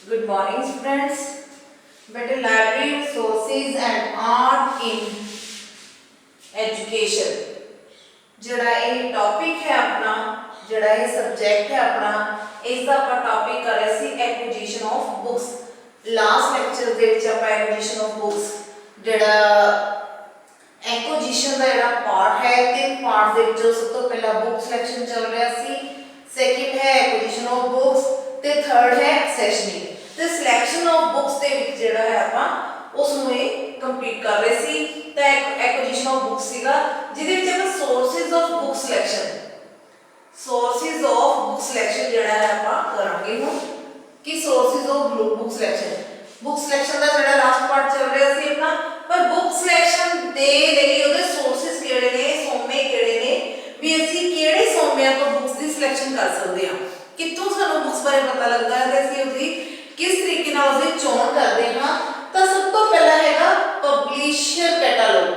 Good morning, students. Better library resources and art in education. ਜਿਹੜਾ ਇਹ topic ਹੈ ਆਪਣਾ, ਜਿਹੜਾ ਇਹ ਸਬਜੈਕਟ ਹੈ ਆਪਣਾ, ਇਸ ਦਾ ਆਪਾਂ ਟੌਪਿਕ ਕਰ ਰਹੇ ਸੀ acquisition of books. Last lecture ਦੇ ਵਿੱਚ ਆਪਾਂ ਐਕੁਜੀਸ਼ਨ ਆਫ ਬੁੱਕਸ ਜਿਹੜਾ ਐਕੁਜੀਸ਼ਨ ਦਾ ਜਿਹੜਾ ਪਾਰਟ ਹੈ, ਤਿੰਨ ਪਾਰਟ ਦੇ ਵਿੱਚੋਂ ਸਭ ਤੋਂ ਪਹਿਲਾਂ ਬੁੱਕ ਸਿਲੈਕਸ਼ਨ ਚੱਲ ਰਿਹਾ ਸੀ, ਸੈਕਿੰਡ ਹੈ ਐਕੁਜੀਸ਼ਨ ਆਫ ਬੁੱਕਸ ਤੇ ਥਰਡ ਹੈ ਐਕਸੈਸ਼ਨਿੰਗ। ਤੇ ਸਿਲੈਕਸ਼ਨ ਆਫ ਬੁੱਕਸ ਦੇ ਵਿੱਚ ਜਿਹੜਾ ਹੈ ਆਪਾਂ ਉਸ ਨੂੰ ਇਹ ਕੰਪਲੀਟ ਕਰ ਰਹੇ ਸੀ। ਤਾਂ ਐਕੁਜੀਸ਼ਨ ਆਫ ਬੁੱਕਸ ਸੀਗਾ ਜਿਹਦੇ ਵਿੱਚ ਆਪਾਂ ਸੋਰਸਿਸ ਆਫ ਬੁੱਕ ਸਿਲੈਕਸ਼ਨ ਜਿਹੜਾ ਹੈ ਆਪਾਂ ਕਰਾਂਗੇ ਹੁਣ ਕਿ ਸੋਰਸਿਸ ਆਫ ਬੁੱਕ ਸਿਲੈਕਸ਼ਨ ਦਾ ਜਿਹੜਾ ਲਾਸਟ ਪਾਰਟ ਚੱਲ ਰਿਹਾ ਸੀ ਆਪਣਾ। ਪਰ ਬੁੱਕ ਸਿਲੈਕਸ਼ਨ ਦੇ ਲਈ ਉਹਦੇ ਸੋਰਸਿਸ ਕਿਹੜੇ ਨੇ, ਸੋਮੇ ਕਿਹੜੇ ਨੇ, ਵੀ ਅਸੀਂ ਕਿਹੜੇ ਸੋਮਿਆਂ ਤੋਂ ਬੁੱਕਸ ਦੀ ਸਿਲੈਕਸ਼ਨ ਕਰ ਸਕਦੇ ਹਾਂ, ਕਿੱਥੋਂ ਸਾਨੂੰ ਬੁੱਕਸ ਬਾਰੇ ਪਤਾ ਲੱਗਦਾ ਹੈ ਤੇ ਅਸੀਂ ਉਹਦੀ ਕਿਸ ਤਰੀਕੇ ਨਾਲ ਉਸਦੀ ਚੋਣ ਕਰਦੇ ਹਾਂ। ਤਾਂ ਸਭ ਤੋਂ ਪਹਿਲਾਂ ਹੈਗਾ publisher catalogue.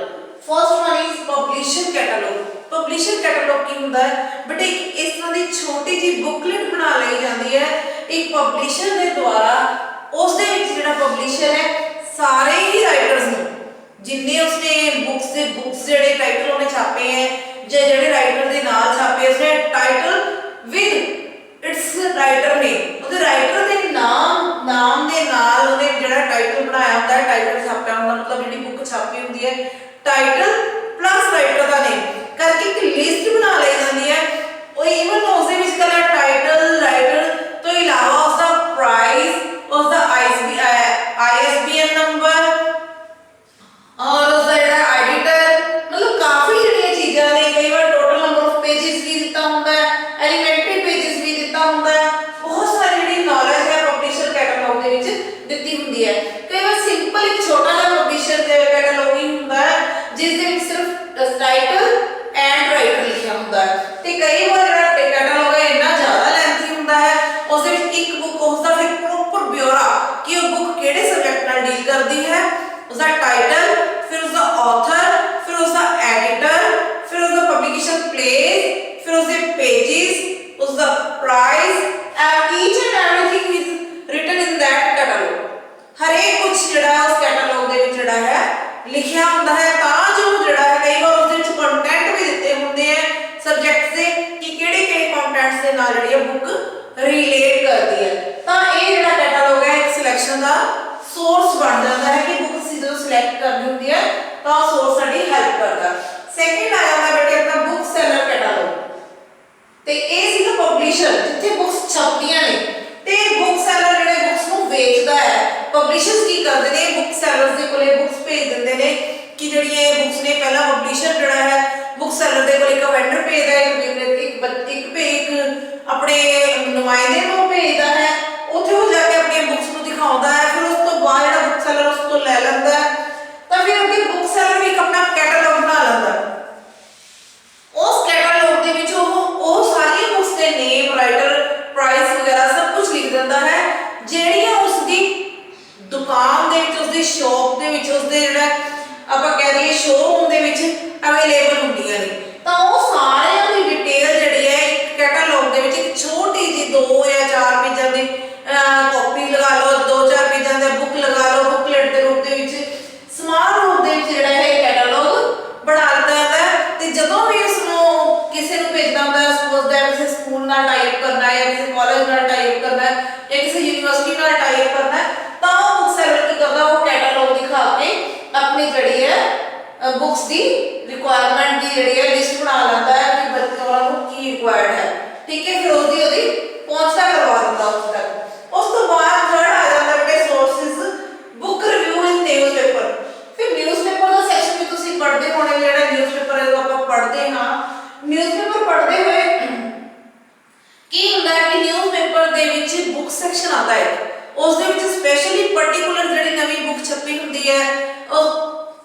First one is publisher catalogue. Publisher catalogue ਕੀ ਹੁੰਦਾ ਹੈ ਬਟ ਇੱਕ ਇਸ ਤਰ੍ਹਾਂ ਦੀ ਛੋਟੀ ਜਿਹੀ ਬੁਕਲੇਟ ਬਣਾ ਲਈ ਜਾਂਦੀ ਹੈ ਇੱਕ ਪਬਲਿਸ਼ਰ ਦੇ ਦੁਆਰਾ। ਉਸ ਦੇ ਵਿੱਚ ਜਿਹੜਾ ਪਬਲਿਸ਼ਰ ਹੈ ਸਾਰੇ ਹੀ ਰਾਈਟਰਸ ਨੂੰ, ਜਿੰਨੇ ਉਸਨੇ ਬੁੱਕਸ ਜਿਹੜੇ ਟਾਈਟਲ ਉਹਨੇ ਛਾਪੇ ਹੈ ਜਾਂ ਜਿਹੜੇ ਰਾਈਟਰ ਦੇ ਨਾਲ ਛਾਪੇ, ਉਸਨੇ ਟਾਈਟਲ ਵਿਦ ਇਟਸ ਰਾਈਟਰ ਨੇਮ, ਉਹਦੇ ਰਾਈਟਰ ਦੇ ਨਾਮ ਦੇ ਨਾਲ ਉਹਨੇ ਜਿਹੜਾ ਟਾਈਟਲ ਬਣਾਇਆ ਹੁੰਦਾ ਹੈ, ਟਾਈਟਲ ਛਾਪਿਆ ਹੁੰਦਾ, ਮਤਲਬ ਜਿਹੜੀ ਬੁੱਕ ਛਾਪੀ ਹੁੰਦੀ ਹੈ ਟਾਈਟਲ ਪਲੱਸ ਰਾਈਟਰ ਦਾ ਨੇਮ ਕਰਕੇ ਇੱਕ ਲਿਸਟ ਬਣਾ ਲਈ ਜਾਂਦੀ ਹੈ। ਉਹ ਈਵਨ ਉਸ ਦੇ ਵਿੱਚ ਕਲਰ ਟਾਈਟਲ, ਰਾਈਟਰ ਤੋਂ ਇਲਾਵਾ ਉਸਦਾ ਪ੍ਰਾਈਸ, ਉਸਦਾ ISBN ਨੰਬਰ ਔਰ ਉਸਦਾ ਜਿਹੜਾ ਐਡੀਟਰ, ਮਤਲਬ ਕਾਫੀ ਜਿਹੜੀਆਂ ਚੀਜ਼ਾਂ ਨੇ, ਕਈ ਵਾਰ ਟੋਟਲ ਨੰਬਰ ਆਫ ਪੇजेस ਵੀ ਦਿੱਤਾ ਹੁੰਦਾ ਹੈ, ਐਲੀਮੈਂਟਰੀ ਪੇजेस ਵੀ ਦਿੱਤਾ ਹੁੰਦਾ ਹੈ, ਬਹੁਤ ਸਾਰੀ ਜਿਹੜੀ ਨੌਲੇਜ ਹੈ ਪਬਲਿਸ਼ਰ ਕੈਟਾਲੌਗ ਦੇ ਵਿੱਚ ਦਿੱਤੀ ਹੁੰਦੀ ਹੈ। ਕਈ ਵਾਰ ਸਿੰਪਲ ਇੱਕ ਛੋਟਾ ਜਿਹਾ ਪਬਲਿਸ਼ਰ ਦੇ ਕੈਟਾਲੌਗ ਹੀ ਹੁੰਦਾ ਹੈ ਜਿਸ ਦੇ ਵਿੱਚ ਸਿਰਫ ਟਾਈਟਲ ਐਂਡ ਰਾਈਟਰ ਲਿਖਿਆ ਹੁੰਦਾ ਹੈ। ਤੇ ਕਈ ਵਾਰ ਜਿਹੜਾ ਕੈਟਾਲੌਗ ਹੈ ਇੰਨਾ ਜ਼ਿਆਦਾ ਲੈਂਥੀ ਹੁੰਦਾ ਹੈ, ਉਸ ਦੇ ਵਿੱਚ ਇੱਕ ਬੁੱਕ ਉਸਦਾ ਫਿਰ ਪ੍ਰੋਪਰ ਬਿਊਰਾ ਕਿ ਉਹ ਬੁੱਕ ਕਿਹੜੇ ਸਬਜੈਕਟ ਨਾਲ ਡੀਲ ਕਰਦੀ ਹੈ, ਉਸਦਾ ਟਾਈਟਲ, ਫਿਰ ਉਸਦਾ ਆਥਰ, ਫਿਰ ਉਸਦਾ ਐਡੀਟਰ, ਫਿਰ ਉਸਦਾ ਪਬਲਿਕੇਸ਼ਨ ਪਲੇਸ, ਫਿਰ ਉਸਦੇ ਪੇजेस, ਉਸਦਾ price, each and everything is written in that catalogue. ਹਰੇਕ ਕੁਝ ਜਿਹੜਾ ਉਸ ਕੈਟਾਲੌਗ ਦੇ ਵਿੱਚ ਜਿਹੜਾ ਹੈ ਲਿਖਿਆ ਹੁੰਦਾ ਹੈ, ਤਾਂ ਜੋ ਜਿਹੜਾ ਹੈ ਕਈ ਵਾਰ ਉਸ ਦੇ ਵਿੱਚ ਕੰਟੈਂਟ ਵੀ ਦਿੱਤੇ ਹੁੰਦੇ ਆ ਸਬਜੈਕਟਸ ਦੇ ਕਿ ਕਿਹੜੇ ਕੰਟੈਂਟਸ ਦੇ ਨਾਲ ਜਿਹੜੀ ਬੁੱਕ ਰਿਲੇਟ ਕਰਦੀ ਹੈ। ਤਾਂ ਇਹ ਜਿਹੜਾ ਕੈਟਾਲੌਗ ਹੈ ਇੱਕ ਸਿਲੈਕਸ਼ਨ ਦਾ ਸੋਰਸ ਬਣ ਜਾਂਦਾ ਹੈ ਕਿ ਬੁੱਕ ਅਸੀਂ ਜਦੋਂ ਸਿਲੈਕਟ ਕਰਨੀ ਹੁੰਦੀ ਹੈ ਤਾਂ ਉਹ ਸੋਰਸ ਸਾਡੀ ਹੈਲਪ ਕਰਦਾ। ਸੈਕਿੰਡ ਆ ਜਾਂਦਾ ਬੇਟੇ ਆਪਣਾ ਬੁੱਕ ਸੈਲਰ ਕੈਟਾਲੌਗ। ਤੇ ਇਹ ਸੀਗਾ ਪਬਲਿਸ਼ਰ ਜਿੱਥੇ ਬੁੱਕਸ ਛਪਦੀਆਂ ਨੇ, ਤੇ ਬੁੱਕ ਸੈਲਰ ਜਿਹੜੇ ਬੁੱਕਸ ਨੂੰ ਵੇਚਦਾ ਹੈ। ਪਬਲਿਸ਼ਰਸ ਕੀ ਕਰਦੇ ਨੇ, ਬੁੱਕ ਸੈਲਰਸ ਦੇ ਕੋਲੇ ਬੁੱਕਸ ਭੇਜ ਦਿੰਦੇ ਨੇ ਕਿ ਜਿਹੜੀਆਂ ਇਹ ਬੁੱਕਸ ਨੇ, ਪਹਿਲਾਂ ਪਬਲਿਸ਼ਰ ਜਿਹੜਾ ਹੈ ਬੁੱਕ ਸੈਲਰ ਦੇ ਕੋਲ ਇੱਕ ਵੈਂਡਰ ਭੇਜਦਾ ਹੈ, ਇੱਕ ਆਪਣੇ ਨੁਮਾਇੰਦੇ ਨੂੰ ਭੇਜਦਾ ਹੈ, ਉੱਥੇ ਉਹ ਜਾ ਕੇ ਆਪਣੀਆਂ ਬੁੱਕਸ ਨੂੰ ਦਿਖਾਉਂਦਾ ਹੈ, ਫਿਰ ਉਸ ਤੋਂ ਬਾਅਦ ਜਿਹੜਾ ਬੁੱਕ ਸੈਲਰ ਉਸ ਤੋਂ ਲੈ ਲੈਂਦਾ ਹੈ, ਤਾਂ ਫਿਰ ਅੱਗੇ ਬੁੱਕ ਸੈਲਰ ਵੀ ਇੱਕ ਆਪਣਾ ਕੈਟਾਲੌਗ ਬਣਾ ਲੈਂਦਾ ਹੈ। ਉਸ ਕੈਟਾਲੌਗ ਦੇ ਵਿੱਚ ਉਹ ਸਾਰੀਆਂ ਬੁੱਕਸ ਦੇ ਨੇਮ, ਰਾਈਟਰ, ਪ੍ਰਾਈਸ ਵਗੈਰਾ ਸਭ ਕੁਝ ਲਿਖ ਦਿੰਦਾ ਹੈ ਜਿਹੜੀਆਂ ਉਸ ਦੀ ਦੁਕਾਨ ਦੇ ਵਿੱਚ, ਉਸ ਦੀ ਸ਼ਾਪ ਦੇ ਵਿੱਚ, ਉਸ ਦੇ ਜਿਹੜਾ ਆਪਾਂ ਕਹਿ ਦਈਏ ਸ਼ੋਰੂਮ ਦੇ ਵਿੱਚ ਅਵੇਲੇਬਲ ਹੁੰਦੀਆਂ ਨੇ। ਤਾਂ ਉਹ ਸਾਰਿਆਂ ਦੀ ਡਿਟੇਲ ਜਿਹੜੀ ਹੈ ਇੱਕ ਕੈਟਾਲੌਗ ਦੇ ਵਿੱਚ ਇੱਕ ਛੋਟੀ ਜਿਹੀ 2 ਜਾਂ 4 ਪੇਜਾਂ ਦੀ ਕਾਪੀ ਲਗਾ ਲਓ, 2-4 ਪੇਜਾਂ ਦਾ ਬੁੱਕ ਲਗਾ ਲਓ, ਬੁਕਲੇਟ ਦੇ ਰੂਪ ਦੇ ਵਿੱਚ, ਸਮਾਲ ਰੂਪ ਦੇ ਵਿੱਚ ਜਿਹੜਾ ਹੈ ਕੈਟਾਲੌਗ ਬਣਾ ਦਿੱਤਾ ਜਾਂਦਾ ਹੈ। ਤੇ ਜਦੋਂ ਵੀ ਉਸ ਨੂੰ ਕਿਸੇ ਨੂੰ ਭੇਜਣਾ ਹੁੰਦਾ ਹੈ, ਸਪੋਜ਼ ਦੈਟ ਕਿਸੇ ਸਕੂਲ ਨਾਲ ਟਾਈਪ ਕਰਨਾ ਹੈ ਜਾਂ ਕਿਸੇ ਕਾਲਜ ਨਾਲ ਟਾਈਪ ਕਰਨਾ ਹੈ ਜਾਂ ਕਿਸੇ ਯੂਨੀਵਰਸਿਟੀ ਨਾਲ ਟਾਈਪ ਕਰਨਾ ਹੈ, ਤਾਂ ਉਹ ਬੁੱਕ ਸੈਲਰ ਕੀ ਕਰਦਾ, ਉਹ ਕੈਟਾਲੌਗ ਦਿਖਾ ਕੇ ਆਪਣੀ ਜਿਹੜੀ ਹੈ ਬੁੱਕਸ ਦੀ ਰਿਕੁਆਇਰਮੈਂਟ ਦੀ ਜਿਹੜੀ ਹੈ ਲਿਸਟ ਬਣਾ ਲੈਂਦਾ ਹੈ ਕਿ ਬੱਚਿਆਂ ਨੂੰ ਕੀ ਰਿਕੁਆਇਰਡ ਹੈ, ਠੀਕ ਹੈ। ਫਿਰ ਉਹਦੀ ਪਹੁੰਚਦਾ ਕਰਵਾ ਦਿੰਦਾ ਉਸ ਤੱਕ। ਉਸ ਤੋਂ ਬਾਅਦ ਥਰਡ ਆ ਜਾਂਦਾ ਬੇਟੇ ਸੋਰਸਿਸ ਬੁੱਕ ਰਿਵਿਊ ਇਨ ਨਿਊਜ਼ਪੇਪਰ। ਫਿਰ ਨਿਊਜ਼ਪੇਪਰ ਦਾ ਸੈਕਸ਼ਨ ਵੀ ਤੁਸੀਂ ਪੜ੍ਹਦੇ ਹੋਣੇ, ਜਿਹੜਾ ਨਿਊਜ਼ਪੇਪਰ ਜਦੋਂ ਆਪਾਂ ਪੜ੍ਹਦੇ ਹਾਂ, ਨਿਊਜ਼ਪੇਪਰ ਪੜ੍ਹਦੇ ਹੋਏ ਕੀ ਹੁੰਦਾ ਹੈ ਕਿ ਨਿਊਜ਼ਪੇਪਰ ਦੇ ਵਿੱਚ ਬੁੱਕ ਸੈਕਸ਼ਨ ਆਉਂਦਾ ਹੈ, ਉਸ ਦੇ ਵਿੱਚ ਸਪੈਸ਼ਲੀ ਪਰਟੀਕੂਲਰ ਜਿਹੜੀ ਨਵੀਂ ਬੁੱਕ ਛਪੀ ਹੁੰਦੀ ਹੈ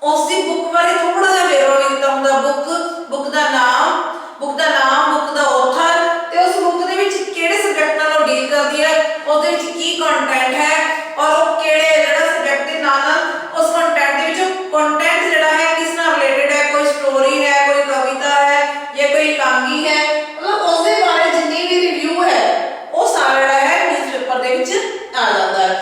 ਉਸ ਦੀ ਬੁੱਕ ਬਾਰੇ ਥੋੜਾ ਜਿਹਾ ਵੇਰਵਾ ਵੀ ਦਿੱਤਾ ਹੁੰਦਾ, ਬੁੱਕ ਦਾ ਨਾਮ, ਬੁੱਕ ਦਾ ਆਥਰ, ਤੇ ਉਸ ਬੁੱਕ ਦੇ ਵਿੱਚ ਕਿਹੜੇ ਸਬਜੈਕਟ ਨਾਲ ਉਹ ਡੀਲ ਕਰਦੀ ਹੈ, ਉਹਦੇ ਵਿੱਚ ਕੀ ਕੰਟੈਂਟ ਹੈ ਔਰ ਉਹ ਕਿਹੜੇ ਜਿਹੜਾ ਸਬਜੈਕਟ ਦੇ ਨਾਲ ਉਸ ਕੰਟੈਂਟ ਦੇ ਵਿੱਚ ਕੰਟੈਂਟ ਜਿਹੜਾ ਹੈ ਕਿਸ ਨਾਲ ਰਿਲੇਟਡ ਹੈ, ਕੋਈ ਸਟੋਰੀ ਹੈ, ਕੋਈ ਕਵਿਤਾ ਹੈ ਜਾਂ ਕੋਈ ਇਕਾਂਗੀ ਹੈ, ਮਤਲਬ ਉਸ ਦੇ ਬਾਰੇ ਜਿੰਨੀ ਵੀ ਰਿਵਿਊ ਹੈ ਉਹ ਸਾਰਾ ਜਿਹੜਾ ਹੈ ਨਿਊਜ਼ਪੇਪਰ ਦੇ ਵਿੱਚ ਆ ਜਾਂਦਾ ਹੈ।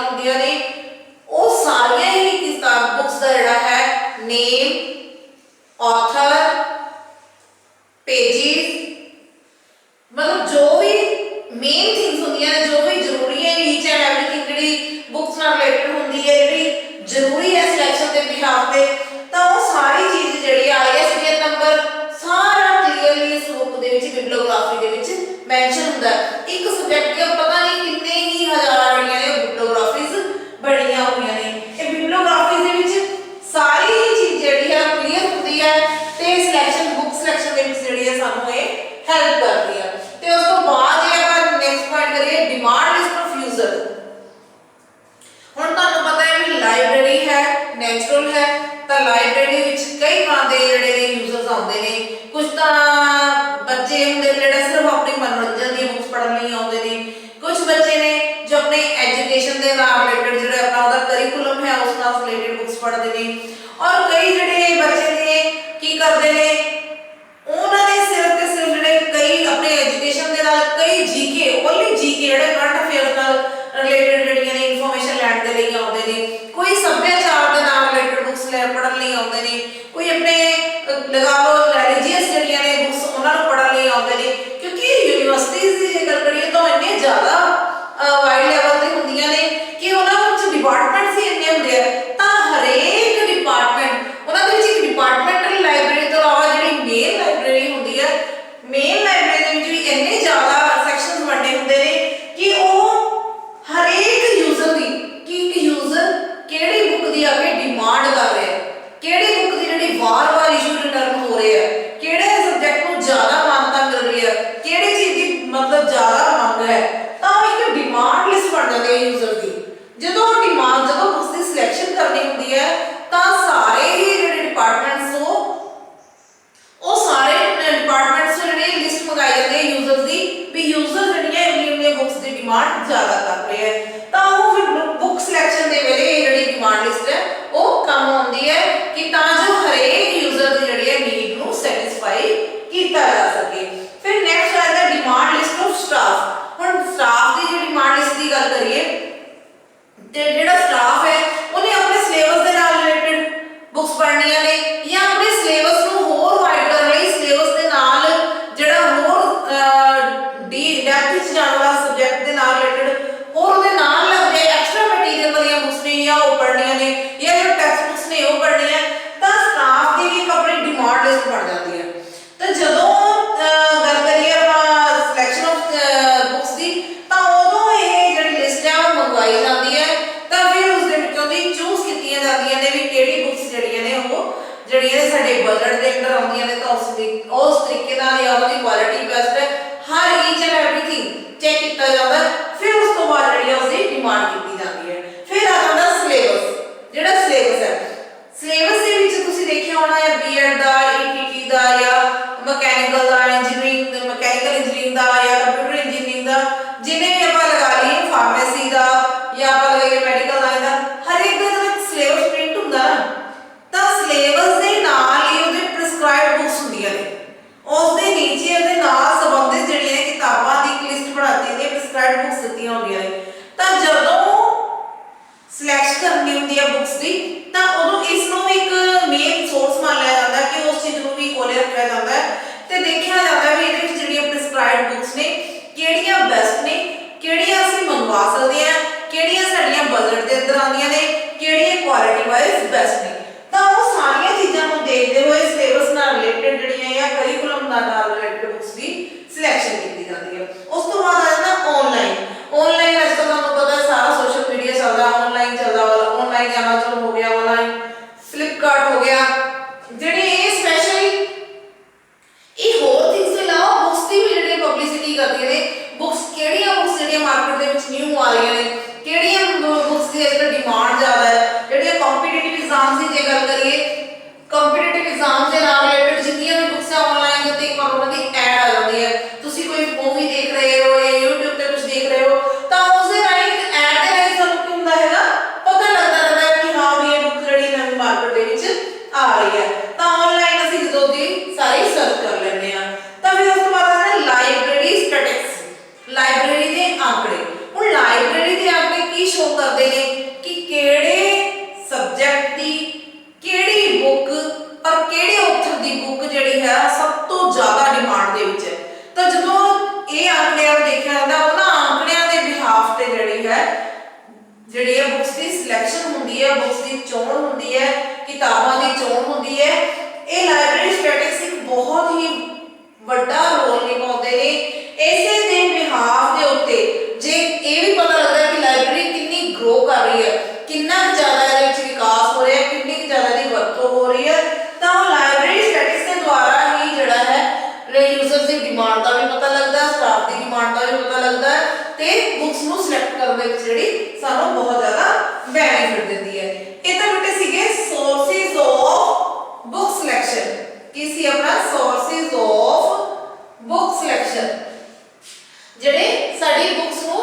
ਹੁੰਦੀਆਂ ਨੇ ਉਹ ਸਾਰੀਆਂ ਹੀ ਕਿਤਾਬ ਬੁੱਕਸ ਦਾ ਜਿਹੜਾ ਹੈ ਨੇਮ, ऑथर, पेजेस, मतलब जो भी मेन थिंग्स होंदियां ने जो भी जरूरी है ईच एंड एवरीथिंग ਜਿਹੜੀ बुक्स ਨਾਲ रिलेटेड ਹੁੰਦੀ ਹੈ ਜਿਹੜੀ ਜ਼ਰੂਰੀ ਹੈ ਸਿਲੈਕਸ਼ਨ ਦੇ ਬਿਹਾਫ ਤੇ ਤਾਂ ਉਹ ਸਾਰੀ ਚੀਜ਼ ਜਿਹੜੀ ISBN ਨੰਬਰ ਸਾਰਾ ਕਲੀਅਰਲੀ ਇਸ ਬੁੱਕ ਦੇ ਵਿੱਚ ਬਿਬਲੀਓਗ੍ਰਾਫੀ ਦੇ ਵਿੱਚ ਮੈਂਸ਼ਨ ਹੁੰਦਾ ਹੈ। ਇੱਕ ਸਬਜੈਕਟ ਦੇ ਪਤਾ ਨਹੀਂ ਕਿੰਨੇ ਹੀ ਹਜ਼ਾਰ ਜਿਹੜੀਆਂ ਨੇ ਬਿਬਲੀਓਗ੍ਰਾਫੀਜ਼ ਬਣੀਆਂ ਹੋਈਆਂ ਨੇ। ਇਹ ਬਿਬਲੀਓਗ੍ਰਾਫੀ ਦੇ ਵਿੱਚ ਸਾਰੀ ਹੀ ਚੀਜ਼ ਜਿਹੜੀ ਹੈ ਕਲੀਅਰ ਹੁੰਦੀ ਹੈ ਤੇ ਸਿਲੈਕਸ਼ਨ ਬੁੱਕ ਸਿਲੈਕਸ਼ਨ ਦੇ ਵਿੱਚ ਜਿਹੜੀ ਹੈ ਸਾਨੂੰ ਇਹ ਹੈਲਪ ਕਰਦੀ ਹੈ। ਤੇ ਉਸ ਤੋਂ ਬਾਅਦ ਜੇ ਆਪਾਂ ਨੈਕਸਟ ਪੁਆਇੰਟ ਕਰੀਏ ਡਿਮਾਂਡ ਲਿਸਟ ਆਫ ਯੂਜ਼ਰ। ਹੁਣ ਤੁਹਾਨੂੰ ਪਤਾ ਹੈ ਵੀ ਲਾਇਬ੍ਰੇਰੀ ਹੈ ਨੈਚੁਰਲ ਹੈ ਤਾਂ ਲਾਇਬ੍ਰੇਰੀ ਵਿੱਚ ਕਈ ਤਰ੍ਹਾਂ ਦੇ ਜਿਹੜੇ ਨੇ ਯੂਜ਼ਰਸ ਆਉਂਦੇ ਨੇ। ਕੁਝ ਤਾਂ ਬੱਚੇ ਹੁੰਦੇ ਨੇ ਜਿਹੜੇ ਸਿਰਫ ਆਪਣੀ ਮਨੋਰੰਜਨ ਦੀਆਂ ਬੁੱਕਸ ਪੜ੍ਹਨ ਲਈ ਆਉਂਦੇ ਨੇ, ਕੁਝ ਬੱਚੇ ਨੇ ਜੋ ਆਪਣੇ ਐਜੂਕੇਸ਼ਨ ਦੇ ਨਾਲ ਰਿਲੇਟਡ ਜਿਹੜਾ ਆਪਣਾ ਉਹਦਾ ਕਰਿਕੂਲਮ ਹੈ ਉਸ ਨਾਲ ਰਿਲੇਟਡ ਬੁੱਕਸ ਪੜ੍ਹਦੇ ਨੇ। ਔਰ ਕਈ ਜਿਹੜੇ ਬੱਚੇ ਨੇ ਕੀ ਕਰਦੇ ਨੇ ਉਹਨਾਂ ਨੇ ਸਿਰਫ ਤੇ ਸਿਰਫ ਜਿਹੜੇ ਕਈ ਆਪਣੇ ਐਜੂਕੇਸ਼ਨ ਦੇ ਨਾਲ ਕਈ ਜੀਕੇ ਓਨਲੀ ਜੀਕੇ ਜਿਹੜੇ ਕਰੰਟ ਅਫੇਅਰਸ ਨਾਲ ਰਿਲੇਟਡ ਜਿਹੜੀਆਂ ਨੇ ਇਨਫੋਰਮੇਸ਼ਨ ਲੈਣ ਦੇ ਲਈ ਆਉਂਦੇ ਨੇ, ਕੋਈ ਸੱਭਿਆਚਾਰ ਦੇ ਨਾਲ ਰਿਲੇਟਡ ਬੁੱਕਸ ਪੜ੍ਹਨ ਲਈ ਆਉਂਦੇ ਨੇ, ਕੋਈ ਆਪਣੇ ਲਗਾ ਲਓ ਰਿਲੀਜੀਅਸ ਜਿਹੜੀਆਂ ਨੇ ਬੁੱਕਸ ਉਹਨਾਂ ਨੂੰ ਪੜ੍ਹਨ ਲਈ ਆਉਂਦੇ ਨੇ। ਕਿਉਂਕਿ ਯੂਨੀਵਰਸਿਟੀਜ਼ ਦੀ ਜੇ ਗੱਲ ਕਰੀਏ ਤਾਂ ਇੰਨੇ ਜ਼ਿਆਦਾ ਵਾਈਡ ਲੈਵਲ ਤੇ ਹੁੰਦੀਆਂ ਨੇ ਕਿ ਉਹਨਾਂ ਵਿੱਚ ਡਿਪਾਰਟਮੈਂਟਸ ਹੀ ਇੰਨੇ ਹੁੰਦੇ ਆ ਤਾਂ ਹਰੇਕ ਡਿਪਾਰਟਮੈਂਟ ਉਹਨਾਂ ਦੇ ਵਿੱਚ ਇੱਕ ਡਿਪਾਰਟਮੈਂਟਲ ਲਾਇਬ੍ਰੇਰੀ ਤੋਂ ਇਲਾਵਾ ਜਿਹੜੀ ਮੇਨ ਲਾਇਬ੍ਰੇਰੀ ਹੁੰਦੀ ਹੈ ਮੇਨ ਲਾਇਬ੍ਰੇਰੀ ਦੇ ਵਿੱਚ ਵੀ ਇੰਨੇ ਜ਼ਿਆਦਾ ਸੈਕਸ਼ਨਸ ਵੰਡੇ ਹੁੰਦੇ ਨੇ ਕਿ ਉਹ ਹਰੇਕ ਯੂਜ਼ਰ ਦੀ ਕਿ ਇੱਕ ਯੂਜ਼ਰ ਕਿਹੜੀ ਬੁੱਕ ਦੀ ਅੱਗੇ ਡਿਮਾਂਡ ਕਰ ਰਿਹਾ, ਕਿਹੜੀ ਬੁੱਕ ਦੀ ਜਿਹੜੀ ਵਾਰ-ਵਾਰ ਇਸ਼ੂ ਰਿਟਰਨ ਹੋ ਰਹੀ ਹੈ, ਕਿਹੜੇ ਸਬਜੈਕਟ ਨੂੰ ਜ਼ਿਆਦਾ ਮਾਨਤਾ ਮਿਲ ਰਹੀ ਹੈ, ਕਿਹੜੀ ਚੀਜ਼ ਦੀ ਮਤਲਬ ਜ਼ਿਆਦਾ ਮੰਗ ਹੈ ਤਾਂ ਉਹ ਇੱਕ ਡਿਮਾਂਡ ਲਿਸਟ ਬਣ ਜਾਂਦੀ ਹੈ ਯੂਜ਼ਰ ਦੀ। ਜਦੋਂ ਬੁੱਕਸ ਦੀ ਸਿਲੈਕਸ਼ਨ ਕਰਨੀ ਹੁੰਦੀ ਹੈ ਤਾਂ ਸਾਰੇ ਹੀ ਜਿਹੜੇ ਡਿਪਾਰਟਮੈਂਟਸ ਉਹ ਸਾਰੇ ਡਿਪਾਰਟਮੈਂਟਸ ਜਿਹੜੇ ਲਿਸਟ ਮੰਗਾਈ ਜਾਂਦੀ ਹੈ ਯੂਜ਼ਰ ਦੀ ਵੀ ਯੂਜ਼ਰ ਜਿਹੜੀਆਂ ਇੰਨੀਆਂ ਬੁੱਕਸ ਦੀ ਡਿਮਾਂਡ ਜ਼ਿਆਦਾ ਕਰ ਰਹੇ ਹੈ ਤਾਂ ਉਹ ਫਿਰ ਬੁੱਕ ਸਿਲੈਕਸ਼ਨ ਦੇ ਵੇਲੇ ਜਿਹੜੀ ਡਿਮਾਂਡ ਲਿਸਟ ਹੈ ਉਹ ਕੰਮ ਆਉਂਦੀ ਹੈ ਕਿ ਤਾਂ ਜੋ ਹਰੇਕ ਯੂਜ਼ਰ ਦੀ ਜਿਹੜੀ ਹੈ ਨੀਡ ਨੂੰ ਸੈਟੀਸਫਾਈ ਕੀਤਾ ਜਾ ਸਕੇ। ਫਿਰ ਨੈਕਸਟ ਆਉਂਦਾ ਡਿਮਾਂਡ ਲਿਸਟ ਆਫ ਸਟਾਫ। ਹੁਣ ਸਟਾਫ ਦੀ ਜਿਹੜੀ ਡਿਮਾਂਡ ਲਿਸਟ ਦੀ ਗੱਲ ਕਰੀਏ ਤੇ ਜਿਹੜਾ ਸਟਾਫ ਹੈ ਉਹਨੇ ਆਪਣੇ ਸਿਲੇਬਸ ਦੇ ਨਾਲ ਰਿਲੇਟਡ ਬੁੱਕਸ ਪੜ੍ਹਨੀਆਂ ਨੇ ਜਾਂ ਆਪਣੇ ਸਿਲੇਬਸ ਨੂੰ ਹੋਰ ਵਾਈਡ ਕਰਨ ਲਈ ਸਿਲੇਬਸ ਦੇ ਨਾਲ ਜਿਹੜਾ ਹੋਰ ਡੈਪਥ ਵਿੱਚ ਜਾਣ ਵਾਲਾ ਸਬਜੈਕਟ ਦੇ ਨਾਲ ਰਿਲੇਟਡ ਹੋਰ ਉਹਦੇ ਨਾਲ ਲੱਗਦੇ ਐਕਸਟਰਾ ਮਟੀਰੀਅਲ ਵਾਲੀਆਂ ਬੁੱਕਸ ਨੇ ਜਾਂ ਉਹ ਪੜ੍ਹਨੀਆਂ ਨੇ ਜਾਂ ਜੋ ਟੈਕਸਟ ਬੁੱਕਸ ਨੇ ਉਹ ਪੜ੍ਹਨੀਆਂ ਤਾਂ ਸਟਾਫ ਦੀ ਵੀ ਇੱਕ ਆਪਣੀ ਡਿਮਾਂਡ ਲਿਸਟ ਬਣ ਜਾਂਦੀ ਹੈ। ਤਾਂ ਜਦੋਂ ਗੱਲ ਕਰੀਏ ਆਪਾਂ ਸਿਲੈਕਸ਼ਨ ਆਫ ਬੁੱਕਸ ਦੀ ਤਾਂ ਉਦੋਂ ਇਹ ਜਿਹੜੀ ਲਿਸਟ ਹੈ ਉਹ ਮੰਗਵਾਈ ਜਾਂਦੀ ਹੈ ਤਾਂ ਫਿਰ ਉਸ ਦੇ ਵਿੱਚੋਂ ਦੀ ਚੂਜ਼ ਕੀਤੀਆਂ ਜਾਂਦੀਆਂ ਨੇ ਵੀ ਕਿਹੜੀ ਬੁੱਕਸ ਜਿਹੜੀਆਂ ਨੇ ਉਹ ਜਿਹੜੀਆਂ ਸਾਡੇ ਬਜਟ ਦੇ ਅੰਡਰ ਆਉਂਦੀਆਂ ਨੇ ਤਾਂ ਉਸ ਤਰੀਕੇ ਨਾਲ ਜਾਂ ਉਹਦੀ ਕੁਆਲਿਟੀ ਬੈਸਟ ਹੈ ਹਰ ਈਚ ਐਂਡ ਐਵਰੀਥਿੰਗ ਚੈੱਕ ਕੀਤਾ ਜਾਂਦਾ ਫਿਰ ਉਸ ਤੋਂ ਬਾਅਦ ਜਿਹੜੀ ਉਸਦੀ ਡਿਮਾਂਡ ਕੀਤੀ ਜਾਂਦੀ ਹੈ। ਫਿਰ ਆ ਜਾਂਦਾ ਸਿਲੇਬਸ। ਜਿਹੜਾ ਸਿਲੇਬਸ ਹੈ ਸਿਲੇਬਸ ਦੇ ਵਿੱਚ ਤੁਸੀਂ ਦੇਖਿਆ ਹੋਣਾ ਹੈ ਬੀਐਡ ਦਾ, ਈਟੀਟੀ ਦਾ ਜਾਂ ਮਕੈਨੀਕਲ ਦਾ, ਮਕੈਨੀਕਲ ਇੰਜੀਨੀਅਰਿੰਗ ਦਾ ਜਾਂ ਕੰਪਿਊਟਰ ਇੰਜੀਨੀਅਰਿੰਗ ਦਾ, ਜਿੰਨੇ ਵੀ ਆਪਾਂ ਲਗਾ ਲਈਏ ਫਾਰਮੇਸੀ ਦਾ ਜਾਂ ਆਪਾਂ ਲਗਾਈਏ ਮੈਡੀਕਲ ਲਾਈਨ ਦਾ, ਹਰ ਇੱਕ ਦਾ ਜਿਹੜਾ ਸਿਲੇਬਸ ਪ੍ਰਿੰਟ ਹੁੰਦਾ ਨਾ ਤਾਂ ਸਿਲੇਬਸ ਦੇ ਨਾਲ ਹੀ ਉਹਦੇ ਪ੍ਰਿਸਕ੍ਰਾਈਬਡ ਬੁੱਕਸ ਹੁੰਦੀਆਂ ਨੇ। ਉਸ ਦੇ ਨੀਚੇ ਉਹਦੇ ਨਾਲ ਸੰਬੰਧਿਤ ਜਿਹੜੀਆਂ ਨੇ ਕਿਤਾਬਾਂ ਦੀ ਇੱਕ ਲਿਸਟ ਬਣਾ ਦਿੱਤੀ ਹੈ, ਪ੍ਰਿਸਕ੍ਰਾਈਬਡ ਬੁੱਕਸ ਦਿੱਤੀਆਂ ਹੁੰਦੀਆਂ ਨੇ। ਤਾਂ ਜਦੋਂ ਸਿਲੈਕਟ ਕਰਨੀ ਹੁੰਦੀ ਹੈ ਬੁੱਕਸ ਦੀ ਤਾਂ ਉਦੋਂ ਇਸ ਨੂੰ ਇੱਕ ਮੇਨ ਸੋਰਸ ਮੰਨ ਲਿਆ ਜਾਂਦਾ ਕਿ ਉਸ ਚੀਜ਼ ਨੂੰ ਵੀ ਕੋਲੇ ਰੱਖਿਆ ਜਾਂਦਾ ਹੈ ਤੇ ਦੇਖਿਆ ਜਾਂਦਾ ਵੀ ਇਹਦੇ ਵਿੱਚ ਜਿਹੜੀਆਂ ਪ੍ਰਿਸਕ੍ਰਾਈਬਡ ਬੁੱਕਸ ਨੇ ਕਿਹੜੀਆਂ ਬੈਸਟ ਨੇ, ਕਿਹੜੀਆਂ ਅਸੀਂ ਮੰਗਵਾ ਸਕਦੇ ਹਾਂ, ਕਿਹੜੀਆਂ ਸਾਡੀਆਂ ਬਜਟ ਦੇ ਅੰਦਰ ਆਉਂਦੀਆਂ ਨੇ, ਕਿਹੜੀਆਂ ਕੁਆਲਿਟੀ ਵਾਈਜ਼ ਬੈਸਟ ਨੇ। ਤਾਂ ਉਹ ਸਾਰੀਆਂ ਚੀਜ਼ਾਂ ਨੂੰ ਦੇਖਦੇ ਹੋਏ ਸਿਲੇਬਸ ਨਾਲ ਰਿਲੇਟਡ ਜਿਹੜੀਆਂ ਜਾਂ ਕਰਿਕੂਲਮ ਨਾਲ ਰਿਲੇਟਡ ਬੁੱਕਸ ਦੀ ਸਿਲੈਕਸ਼ਨ ਕੀਤੀ ਜਾਂਦੀ ਹੈ। ਉਸ ਤੋਂ ਬਾਅਦ ਆ ਜਾਂਦਾ ਆਨਲਾਈਨ। ਆਨਲਾਈਨ ਅੱਜ ਕੱਲ੍ਹ ਤੁਹਾਨੂੰ ਪਤਾ ਸਾਰਾ ਸੋਸ਼ਲ ਮੀਡੀਆ ਚੱਲਦਾ, ਆਨਲਾਈਨ ਚੱਲਦਾ, ਆਨਲਾਈਨ ਐਮਾਜ਼ਨ ਹੋ ਗਿਆ, ਆਨਲਾਈਨ ਫਲਿੱਪਕਾਰਟ ਹੋ ਗਿਆ, ਜਿਹੜੇ ਇਹ ਸਪੈਸ਼ਲੀ ਇਹ ਹੋਰ ਥਿੰਗਸ ਦੇ ਇਲਾਵਾ ਬੁੱਕਸ ਦੀ ਵੀ ਜਿਹੜੀ ਪਬਲਿਸਿਟੀ ਕਰਦੀਆਂ ਨੇ। ਬੁੱਕਸ ਕਿਹੜੀਆਂ ਬੁੱਕਸ ਜਿਹੜੀਆਂ ਮਾਰਕੀਟ ਦੇ ਵਿੱਚ ਨਿਊ ਆ ਰਹੀਆਂ ਨੇ, ਕਿਹੜੀਆਂ ਬੁੱਕਸ ਦੀ ਅੱਜ ਕੱਲ੍ਹ ਡਿਮਾਂਡ ਜ਼ਿਆਦਾ ਹੈ, ਜਿਹੜੀਆਂ ਕੰਪੀਟੀਟਿਵ ਐਗਜ਼ਾਮਸ ਦੀ ਜੇ ਗੱਲ ਕਰੀਏ ਕੰਪੀਟੀਟਿਵ ਐਗਜ਼ਾਮ ਦੇ ਨਾਲ ਰਿਲੇਟਡ ਜਿੰਨੀਆਂ ਵੀ ਬੁੱਕਸ ਆ ਆਨਲਾਈਨ ਦੇ ਉੱਤੇ ਇੱਕ ਵਾਰ ਉਹਨਾਂ ਦੀ ਐਡ ਆ ਜਾਂਦੀ ਹੈ। ਤੁਸੀਂ ਕੋਈ ਮੂਵੀ ਦੇਖ ਰਹੇ ਹੋ ਜਾਂ YouTube ਤੇ ਕੁਝ ਦੇਖ ਰਹੇ ਹੋ ਤਾਂ ਉਸ ਦੇ ਰਾਹੀਂ ਇੱਕ ਐਡ ਦੇ ਰਾਹੀਂ ਤੁਹਾਨੂੰ ਕੀ ਹੁੰਦਾ ਹੈਗਾ ਪਤਾ ਲੱਗਦਾ ਰਹਿੰਦਾ ਹੈ ਕਿ ਹਾਂ ਵੀ ਇਹ ਬੁੱਕ ਜਿਹੜੀ ਨਵੀਂ ਮਾਰਕੀਟ ਦੇ ਵਿੱਚ ਆ ਰਹੀ ਹੈ। ਤਾਂ ਆਨਲਾਈਨ ਅਸੀਂ ਜਦੋਂ ਦੀ ਸਾਰੀ ਸਰਚ ਕਰ ਲੈਂਦੇ ਹਾਂ। ਤਾਂ ਫਿਰ ਉਸ ਤੋਂ ਬਾਅਦ ਆਉਂਦਾ ਲਾਇਬ੍ਰੇਰੀ ਸਟੈਟਿਸਟਿਕਸ, ਲਾਇਬ੍ਰੇਰੀ ਦੇ ਆંકੜੇ। ਹੁਣ ਲਾਇਬ੍ਰੇਰੀ ਦੇ ਆંકੜੇ ਕੀ ਸ਼ੋ ਕਰਦੇ ਨੇ ने कि किहड़े सब्जैक्ट की किहड़ी बुक और किहड़े ऑथर की बुक जिहड़ी है सब तो ज़्यादा डिमांड दे विच है। तो जो ये आंकड़ियां देखा जाता है उन्होंने आंकड़ियां के बिहाफ से जिहड़ी है बुक्स की सिलैक्शन होंदी है, बुक्स की चोण होंदी है, किताबां की चोण होंदी है। ये लाइब्रेरी स्टैटिस्टिक्स एक बहुत ही वड्डा रोल निभाते हैं। इसे दे बिहाफ के उत्ते जे ये भी पता लगता है कि लाइब्रेरी कितनी ग्रो कर रही है, कितना ज़्यादा इसके विकास हो रहा है, कितनी ज़्यादा की वरतों हो रही है, तो लाइब्रेरी स्टैटिस्टिक्स के द्वारा ही जिहड़ा है यूजर्स की डिमांड का भी पता लगता है, स्टाफ की डिमांड का भी पता लगता है, तो बुक्स को सिलेक्ट करने में जिहड़ी सानू बहुत ज़्यादा बेनिफिट देती है। ये तो बेटे सीगे सोर्सेज ऑफ बुक सिलेक्शन की सी अपना सोर्सेज ऑफ बुक सिलेक्शन जिहड़े साडी बुक्स को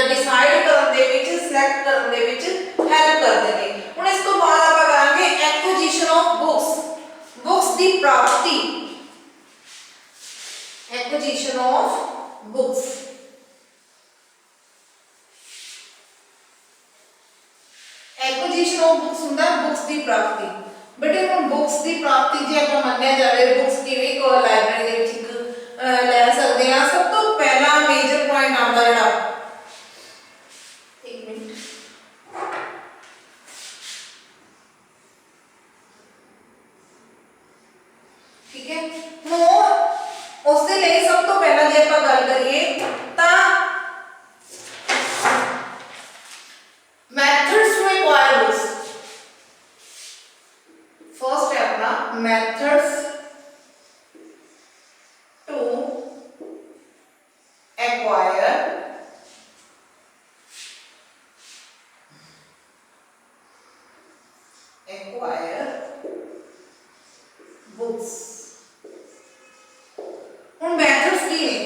डिसाइड करन दे विच सिलेक्ट करन दे विच हेल्प करदे ने। हुण इस तो बाद आपां करांगे एक्विजिशन ऑफ बुक्स, बुक्स दी प्राप्ति, acquisition of books. Acquisition of books हुंदा बुक्स दी प्राप्ति। बेटे हुण बुक्स दी प्राप्ति जे आपां मन्निया जावे बुक्स किवें को लाइब्रेरी दे विच ले सकदे हां। सब तो पहला मेजर पॉइंट आंदा जिहड़ा, एक मिनट, ठीक है। हुण उस दे लई सब तो पहला जे आपां गल करिए तां methods to acquire books। First है अपना methods to acquire books। ਹੁਣ methods ਕੀ ਨੇ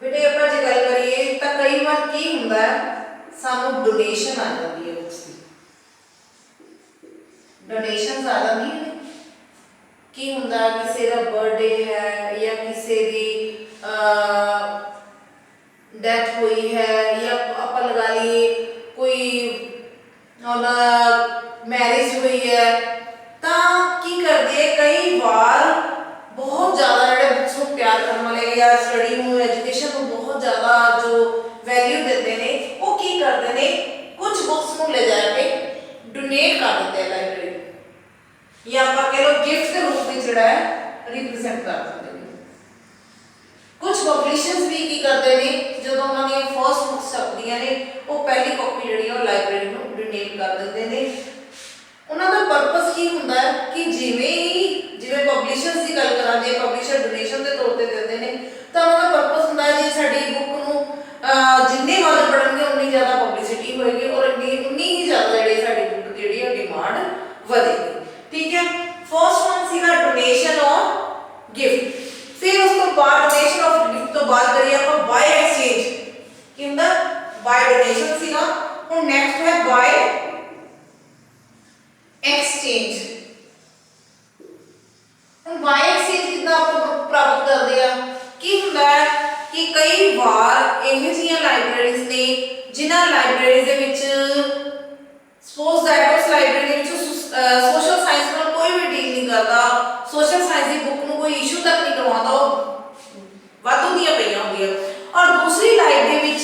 बेटे ਆਪਾਂ ਜੇ ਗੱਲ ਕਰੀਏ ਤਾਂ ਕਈ ਵਾਰ ਕੀ ਹੁੰਦਾ ਹੈ सानू डोनेशन आ जाती है बुक्स की, डोनेशन आ जाती है की हुंदा किसी का बर्थडे है या किसी की डेथ हुई है या आप लगा लीए कोई मैरिज हुई है तो की करते हैं कई बार बहुत ज़्यादा जो बुक्स को प्यार करने वाले या स्टडी में एजुकेशन को बहुत ज़्यादा जो वैल्यू देते हैं वो की करते हैं कुछ बुक्स को ले जाके डोनेट कर देते हैं लाइब्रेरी या आप कह लो गिफ्ट के रूप में जोड़ा है रिप्रेजेंट कर देते हैं। कुछ पब्लिशर्स भी की करते हैं जो उन्होंने फर्स्ट बुक्स छपदियां ने वो पहली कॉपी जी लाइब्रेरी को डोनेट कर देते हैं। उन्होंने परपस की होंदा है कि जिवें पब्लिशर्स की गल करा जे पब्लिशर डोनेशन के तौर पर देते हैं तो उन्होंने परपस होंदा है जी साडी बुक नूं जिन्ने वाले पढ़ेंगे उन्नी ज़्यादा पब्लिसिटी होएगी और उन्नी ही ज़्यादा जी साडी बुक जी डिमांड बढ़ेगी। ठीक है, फर्स्ट वन सीगा डोनेशन और गिफ्ट। फिर उस तो बाद डोनेशन और गिफ्ट तो बात करिए आप बाय एक्सचेंज की हुंदा बाय डोनेशन सीगा। हुण नेक्स्ट है बाय एक्सचेंज। हुण बाय एक्सचेंज कितना आप प्राप्त करते हैं की हुंदा है कि कई बार इहो जिहियां लाइब्रेरीज ने जिन्हां libraries they which suppose that उस लाइब्रेरी दे विच सोशल साइंस नाल कोई भी डील नहीं करता, सोशल साइंस की बुक नूं कोई इशू तक नहीं करवाता, वाधू दियां पईयां होंदियां और दूसरी लाइब्रेरी दे विच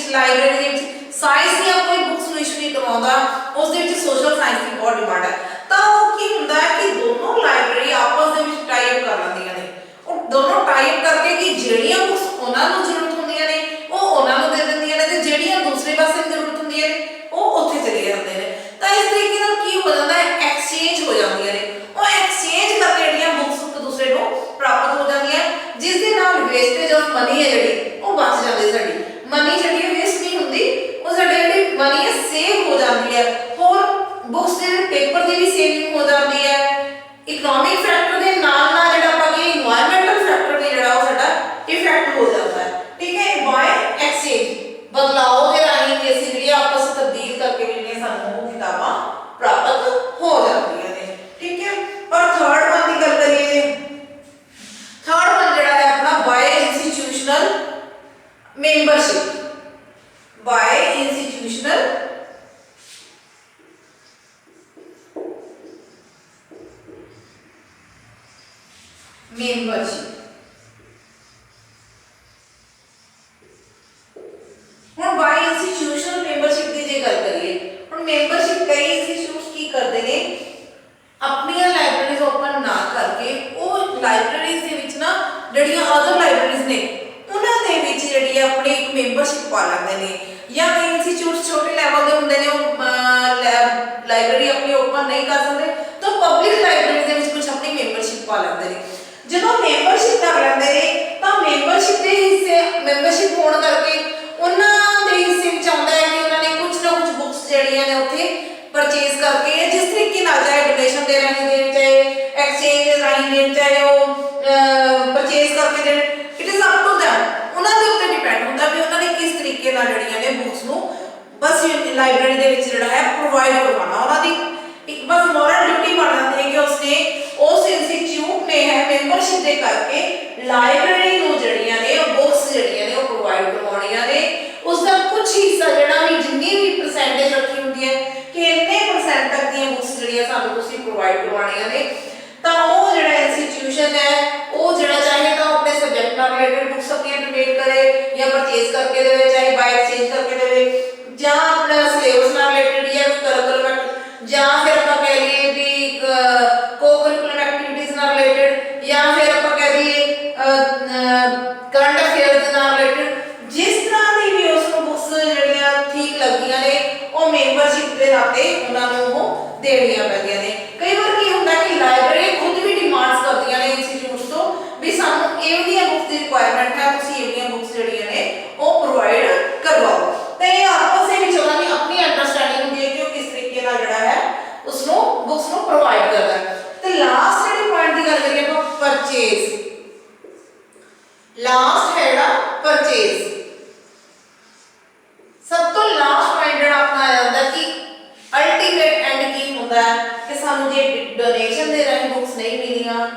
साइंस दी कोई बुक्स नूं इशू नहीं करवाता, उस दे विच सोशल साइंस की बहुत डिमांड है। तो वो की हुंदा है कि दोनों लाइब्रेरी आपस दे विच टाई अप कर लैंदियां ने और दोनों टाई अप करके कि ਜਿਹੜੀਆਂ बुक्स ਉਹਨਾਂ ਨੂੰ ਜ਼ਰੂਰਤ ਹੁੰਦੀਆਂ ਨੇ ਉਹ ਉਹਨਾਂ ਨੂੰ ਦੇ ਦਿੰਦੀਆਂ ਨੇ ਤੇ ਜਿਹੜੀਆਂ ਦੂਸਰੇ ਪਾਸੇ ਜ਼ਰੂਰਤ ਹੁੰਦੀਆਂ ਨੇ ਉਹ ਉੱਥੇ ਚਲੇ ਜਾਂਦੇ ਨੇ। ਤਾਂ ਇਸ ਤਰੀਕੇ ਨਾਲ ਕੀ ਹੋ ਜਾਂਦਾ ਹੈ ਐਕਸਚੇਂਜ ਹੋ ਜਾਂਦੀਆਂ ਨੇ, ਉਹ ਐਕਸਚੇਂਜ ਕਰਕੇ ਜਿਹੜੀਆਂ ਬੁੱਕਸ ਇੱਕ ਦੂਸਰੇ ਨੂੰ ਪ੍ਰਾਪਤ ਹੋ ਜਾਂਦੀਆਂ ਜਿਸ ਦੇ ਨਾਲ ਵੇਸਟੇਜ ਆਫ ਮਨੀ ਹੈ ਜਿਹੜੀ ਉਹ ਬਚ ਜਾਂਦੀ, ਸਾਡੀ ਮਨੀ ਜਿਹੜੀ ਵੇਸਟ ਨਹੀਂ ਹੁੰਦੀ, ਉਹ ਸਾਡੀ ਜਿਹੜੀ ਮਨੀ ਹੈ ਸੇਵ ਹੋ ਜਾਂਦੀ ਹੈ। ਹੋਰ ਬੁੱਕਸ ਦੇ ਪੇਪਰ ਦੀ ਵੀ ਸੇਵਿੰਗ ਹੋ ਜਾਂਦੀ ਹੈ। ਇਕਨੋਮਿਕ ਫੈਕਟਰ ਦੇ ਨਾਲ ਨਾਲ ਜਿਹੜਾ ਆਪਾਂ ਕਿ ਇਨਵਾਇਰਨਮੈਂਟਲ फैक्टर भी जड़ा साडा इफेक्ट हो जाता है। ठीक है, बाय एक्सचेंज बदलाव के राही भी असं जी आपस में तब्दील करके भी सानू किताबां प्राप्त हो जाती है। ठीक है, और थर्ड वन की गल करिए, थर्ड वन जड़ा है अपना by institutional membership. By institutional membership। ਹੁਣ ਬਾਈ ਇੰਸਟੀਟਿਊਸ਼ਨਲ ਮੈਂਬਰਸ਼ਿਪ ਦੀ ਜੇ ਗੱਲ ਕਰੀਏ, ਹੁਣ ਮੈਂਬਰਸ਼ਿਪ ਕਈ ਇੰਸਟੀਟਿਊਟਸ ਕੀ ਕਰਦੇ ਨੇ, ਆਪਣੀਆਂ ਲਾਇਬ੍ਰੇਰੀਜ਼ ਓਪਨ ਨਾ ਕਰਕੇ ਉਹ ਲਾਇਬ੍ਰੇਰੀਜ਼ ਦੇ ਵਿੱਚ ਨਾ ਜਿਹੜੀਆਂ ਅਦਰ ਲਾਇਬ੍ਰੇਰੀਜ਼ ਨੇ ਉਹਨਾਂ ਦੇ ਵਿੱਚ ਜਿਹੜੀ ਹੈ ਆਪਣੀ ਇੱਕ ਮੈਂਬਰਸ਼ਿਪ ਪਾ ਲੈਂਦੇ ਨੇ, ਜਾਂ ਕਈ ਇੰਸਟੀਟਿਊਟਸ ਛੋਟੇ ਲੈਵਲ ਦੇ ਹੁੰਦੇ ਨੇ ਉਹ ਲਾਇਬ੍ਰੇਰੀ ਆਪਣੀ ਓਪਨ ਨਹੀਂ ਕਰ ਸਕਦੇ ਤਾਂ ਪਬਲਿਕ ਲਾਇਬ੍ਰੇਰੀ ਦੇ ਵਿੱਚ ਕੁਝ ਆਪਣੀ ਮੈਂਬਰਸ਼ਿਪ ਪਾ ਲੈਂਦੇ ਨੇ। ਜਦੋਂ ਮੈਂਬਰਸ਼ਿਪ ਕਰ ਲੈਂਦੇ ਨੇ ਤਾਂ ਮੈਂਬਰਸ਼ਿਪ ਦੇ ਹਿੱਸੇ ਮੈਂਬਰਸ਼ਿਪ ਹੋਣ ਕਰਕੇ ਉਹਨਾਂ ਦੇ ਹਿੱਸੇ ਵਿੱਚ ਆਉਂਦਾ ਹੈ ਕਿ ਉਹਨਾਂ ਨੇ ਕੁਝ ਨਾ ਕੁਝ ਬੁੱਕਸ ਜਿਹੜੀਆਂ ਨੇ ਉੱਥੇ ਪਰਚੇਜ਼ ਕਰਕੇ ਜਿਸ ਤਰੀਕੇ ਨਾਲ, ਚਾਹੇ ਡੋਨੇਸ਼ਨ ਦੇ ਰਾਹੀਂ ਦੇਣ, ਚਾਹੇ ਐਕਸਚੇਂਜ ਦੇ ਰਾਹੀਂ ਦੇਣ, ਚਾਹੇ ਉਹ ਪਰਚੇਜ਼ ਕਰਕੇ ਦੇਣ, it is up to them, ਉਹਨਾਂ ਦੇ ਉੱਤੇ ਡਿਪੈਂਡ ਹੁੰਦਾ ਵੀ ਉਹਨਾਂ ਨੇ ਕਿਸ ਤਰੀਕੇ ਨਾਲ ਜਿਹੜੀਆਂ ਨੇ ਬੁੱਕਸ ਨੂੰ ਬਸ ਲਾਇਬ੍ਰੇਰੀ ਦੇ ਵਿੱਚ ਜਿਹੜਾ ਹੈ ਪ੍ਰੋਵਾਈਡ ਕਰਵਾਉਣਾ। ਉਹਨਾਂ ਦੀ ਇੱਕ ਬਸ ਮੋਰਲ ਡਿਊਟੀ ਬਣ ਜਾਂਦੀ ਹੈ ਕਿ ਉਸਨੇ ਉਸ ਇੰਸਟੀਚਿਊਟ ਨੇ ਹੈ ਮੈਂਬਰਸ਼ਿਪ ਦੇ ਕਰਕੇ ਲਾਇਬ੍ਰੇਰੀ ਨੂੰ ਜਿਹੜੀਆਂ ਨੇ ਉਹ ਬੁੱਕਸ ਜਿਹੜੀਆਂ ਨੇ ਉਹ ਪ੍ਰੋਵਾਈਡ ਕਰਵਾਉਣੀਆਂ ਨੇ। ਉਸ ਦਾ ਕੁਝ ਹਿੱਸਾ ਜਿਹੜਾ ਵੀ ਜਿੰਨੀ ਵੀ ਪਰਸੈਂਟੇਜ ਰੱਖੀ ਹੁੰਦੀ ਹੈ ਕਿ ਇੰਨੇ ਪਰਸੈਂਟ ਤੱਕ ਦੀਆਂ ਬੁੱਕਸ ਜਿਹੜੀਆਂ ਸਾਨੂੰ ਤੁਸੀਂ ਪ੍ਰੋਵਾਈਡ ਕਰਵਾਉਣੀਆਂ ਨੇ, ਤਾਂ ਉਹ ਜਿਹੜਾ ਇੰਸਟੀਟਿਊਸ਼ਨ ਹੈ ਉਹ ਜਿਹੜਾ ਚਾਹੇ ਤਾਂ ਆਪਣੇ ਸਬਜੈਕਟ ਨਾਲ ਰਿਲੇਟਡ ਬੁੱਕਸ ਆਪਣੀਆਂ ਡੋਨੇਟ ਕਰੇ ਜਾਂ ਪਰਚੇਜ਼ ਕਰਕੇ ਦੇਵੇ, ਚਾਹੇ ਬਾਈ ਐਕਸਚੇਂਜ ਕਰਕੇ ਦੇਵੇ, ਜਾਂ ਆਪਣਾ ਸਿਲੇਬਸ ਨਾਲ ਰਿਲੇਟਡ ਜਾਂ ਕੋਈ ਕਰਿਕੂਲਮ ਜਾਂ ਫਿਰ ਆਪਾਂ ਕਹਿ ਲਈਏ ਵੀ ਕੋ-ਕਰਿਕੂਲਮ ਐਕਟੀਵਿਟੀਜ਼ ਨਾਲ ਰਿਲੇਟਡ, ਜਾਂ ਫਿਰ ਆਪਾਂ ਕਹਿ ਲਈਏ ਕਰੰਟ ਅਫੇਅਰਸ ਦੇ ਨਾਲ ਰਿਲੇਟਡ, ਜਿਸ ਤਰ੍ਹਾਂ ਦੀ ਵੀ ਉਸ ਨੂੰ ਬੁੱਕਸ ਜਿਹੜੀਆਂ ਠੀਕ ਲੱਗਦੀਆਂ ਨੇ ਉਹ ਮੈਂਬਰਸ਼ਿਪ ਦੇ ਨਾਤੇ ਉਹਨਾਂ ਨੂੰ ਉਹ ਦੇਣੀਆਂ ਪੈਂਦੀਆਂ ਨੇ। ਕਈ ਵਾਰ ਕੀ ਹੁੰਦਾ ਕਿ ਲਾਇਬ੍ਰੇਰੀ ਖੁਦ ਵੀ ਡਿਮਾਂਡਸ ਕਰਦੀਆਂ ਨੇ ਇੰਸਟੀਟਿਊਟਸ ਤੋਂ ਵੀ ਸਾਨੂੰ ਇਹ ਵਾਲੀਆਂ ਬੁੱਕਸ ਦੀ ਰਿਕੁਆਇਰਮੈਂਟ ਹੈ, ਤੁਸੀਂ ਇਹ ਵਾਲੀਆਂ ਬੁੱਕਸ ਜਿਹੜੀਆਂ ਨੇ ਉਹ ਪ੍ਰੋਵਾਈਡ ਕਰਵਾਓ। ਤਾਂ ਇਹ ਆਪਸ ਦੇ ਵਿੱਚ ਉਹਨਾਂ ਦੀ ਆਪਣੀ ਅੰਡਰਸਟੈਂਡਿੰਗ ਹੁੰਦੀ ਹੈ ਕਿ ਉਹ ਕਿਸ ਤਰੀਕੇ ਨਾਲ ਜਿਹੜਾ ਹੈ ਉਸ ਨੂੰ ਬੁੱਕਸ ਨੂੰ ਪ੍ਰੋਵਾਈਡ ਕਰਦਾ ਹੈ। ਤੇ ਲਾਸਟ ਜਿਹੜੇ ਪੁਆਇੰਟ ਦੀ ਗੱਲ ਕਰੀਏ ਆਪਾਂ ਪਰਚੇਜ਼, ਲਾਸਟ ਹੈ ਜਿਹੜਾ ਪਰਚੇਜ਼, ਸਭ ਤੋਂ ਲਾਸਟ ਪੁਆਇੰਟ ਜਿਹੜਾ ਆਪਣਾ ਆ ਜਾਂਦਾ ਕਿ ਅਲਟੀਮੇਟ ਐਂਡ ਕੀ ਹੁੰਦਾ ਹੈ ਕਿ ਸਾਨੂੰ ਜੇ ਡੋਨੇਸ਼ਨ ਦੇ ਰਾਹੀਂ ਬੁੱਕਸ ਨਹੀਂ ਮਿਲੀਆਂ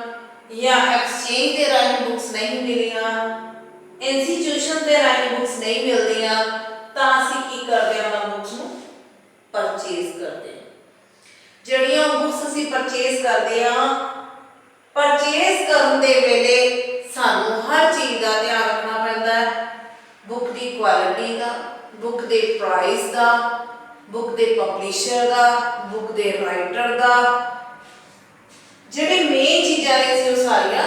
ਜਾਂ ਐਕਸਚੇਂਜ ਦੇ ਰਾਹੀਂ ਬੁੱਕਸ ਨਹੀਂ ਮਿਲੀਆਂ, ਇੰਸਟੀਟਿਊਸ਼ਨ ਦੇ ਰਾਹੀਂ ਬੁੱਕਸ ਨਹੀਂ ਮਿਲਦੀਆਂ, ਤਾਂ ਅਸੀਂ ਕੀ ਕਰਦੇ ਹਾਂ, ਉਹਨਾਂ ਬੁੱਕਸ ਨੂੰ ਪਰਚੇਜ਼ ਕਰਦੇ ਹਾਂ। ਜਿਹੜੀਆਂ ਬੁੱਕਸ ਅਸੀਂ ਪਰਚੇਜ਼ ਕਰਦੇ ਹਾਂ, ਪਰਚੇਜ਼ ਕਰਨ ਦੇ ਵੇਲੇ ਸਾਨੂੰ ਹਰ ਚੀਜ਼ ਦਾ ਧਿਆਨ ਰੱਖਣਾ ਪੈਂਦਾ ਹੈ, ਬੁੱਕ ਦੀ ਕੁਆਲਿਟੀ ਦਾ, ਬੁੱਕ ਦੇ ਪ੍ਰਾਈਸ ਦਾ, ਬੁੱਕ ਦੇ ਪਬਲਿਸ਼ਰ ਦਾ, ਬੁੱਕ ਦੇ ਰਾਈਟਰ ਦਾ, ਜਿਹੜੇ ਮੇਨ ਚੀਜ਼ਾਂ ਨੇ ਅਸੀਂ ਉਹ ਸਾਰੀਆਂ